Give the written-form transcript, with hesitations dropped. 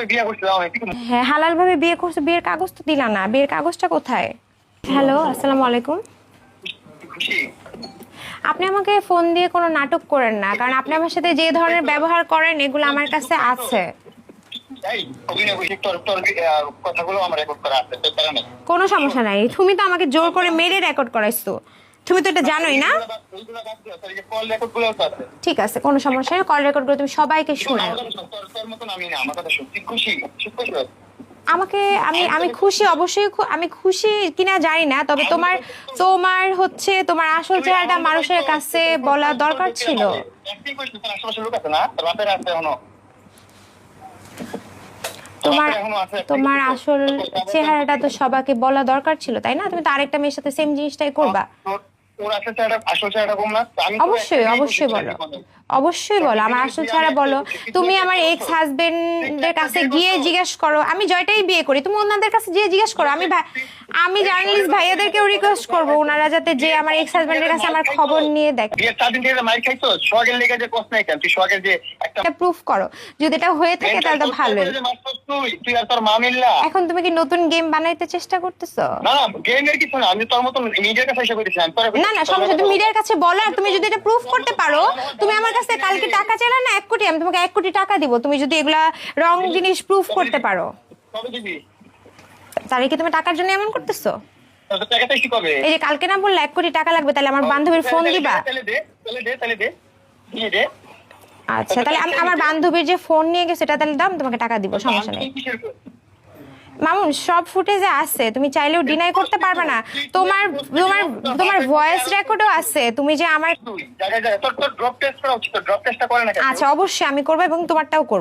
ভাবে বিয়ে করছিলাম আমি ঠিক হ্যাঁ হালাল ভাবে বিয়ে করছো, বিয়ের কাগজ তো দিলা না, বিয়ের কাগজটা কোথায়? হ্যালো, আসসালামু আলাইকুম। খুশি। আপনি আমাকে ফোন দিয়ে কোনো নাটক করেন না, কারণ আপনি আমার সাথে যে ধরনের ব্যবহার করেন এগুলো আমার কাছে আছে। এই অভিনয় করছি, তোর তোর কথাগুলো আমার রেকর্ড করা আছে, তোর তারা নেই। কোনো সমস্যা নাই, তুমি তো আমাকে জোর করে মেরে রেকর্ড করাইছো, তুমি তো এটা জানোই না। এইগুলো বাদ দিও, তোর এই কল রেকর্ড গুলো তো আছে। ঠিক আছে, কোনো সমস্যা নেই, কল রেকর্ড করে তুমি সবাইকে শোনাও। তোর মতন আমি না, আমার কথা সত্যি খুশি, খুশি। আমাকে আমি আমি খুশি, অবশ্যই আমি খুশি কিনা জানি না, তবে তোমার তোমার হচ্ছে তোমার আসল চেহারাটা মানুষের কাছে বলা দরকার ছিল। একটাই কইছিস, তোর আশেপাশে লোক আছে না, তোর বাপের আছে এখনো। তোমার তোমার আসল চেহারাটা তো সবাইকে বলা দরকার ছিল, তাই না? তুমি তো আরেকটা মেয়ের সাথে সেম জিনিসটাই করবা। তোর আসল চেহারা কম না? অবশ্যই অবশ্যই বলো, অবশ্যই বলো আমার আসল চেহারা বলো। তুমি আমার এক্স হাজবেন্ডের কাছে গিয়ে জিজ্ঞেস করো, আমি জয়টাই বিয়ে করি, তুমি ওনাদের কাছে গিয়ে জিজ্ঞেস করো। আমি জার্নালিস্ট ভাইয়াদেরকেও রিকোয়েস্ট করবো ওনারা যাতে যে আমার এক্স হাজবেন্ডের কাছে আমার খবর নিয়ে দেখে। বিয়ের 4 দিন থেকে মাইর খাইছো, সোহাগের লেগে যে প্রশ্ন নাই কেন? তুই সোহাগের যে একটা এটা প্রুফ করো, যদি এটা হয়ে থাকে তাহলে তো ভালোই। তুই আর তোর মা মিল্লা। এখন তুমি কি নতুন গেম বানাইতে চেষ্টা করতেছো? না না, গেমের কিছু না, আমি তোর মতন মিডিয়ার কাছে এসে করেছিলাম। না না, সমস্যা, তুমি মিডিয়ার কাছে বলো, আর তুমি যদি এটা প্রুফ করতে পারো, তুমি আমার কাছে কালকে টাকা চাইলে না 1 কোটি, আমি তোমাকে 1 কোটি টাকা দিব, তুমি যদি এগুলা রং জিনিস প্রুফ করতে পারো। কবে দিবি? তাহলে কি তুমি টাকার জন্য এমন করতেছো? তোর টাকাটা কি কবে? এই যে কালকে না বললে 1 কোটি টাকা লাগবে, তাহলে আমার বান্ধবীর ফোন দিবা? তাহলে দে দিয়ে দে। আচ্ছা, তাহলে আমার বান্ধবীর যে ফোন নিয়ে গেছে সেটা তাহলে দাম, তোমাকে টাকা দিব, সমস্যা নেই। মামুন, সব ফুটেজে আছে, তুমি চাইলেও ডিনাই করতে পারবে না। তোমার তোমার তোমার ভয়েস রেকর্ডও আছে, তুমি যে আমার। তোর ড্রপ টেস্ট করা উচিত, ড্রপ টেস্টটা করে না কেন? আচ্ছা, অবশ্যই আমি করবো এবং তোমারটাও করবো।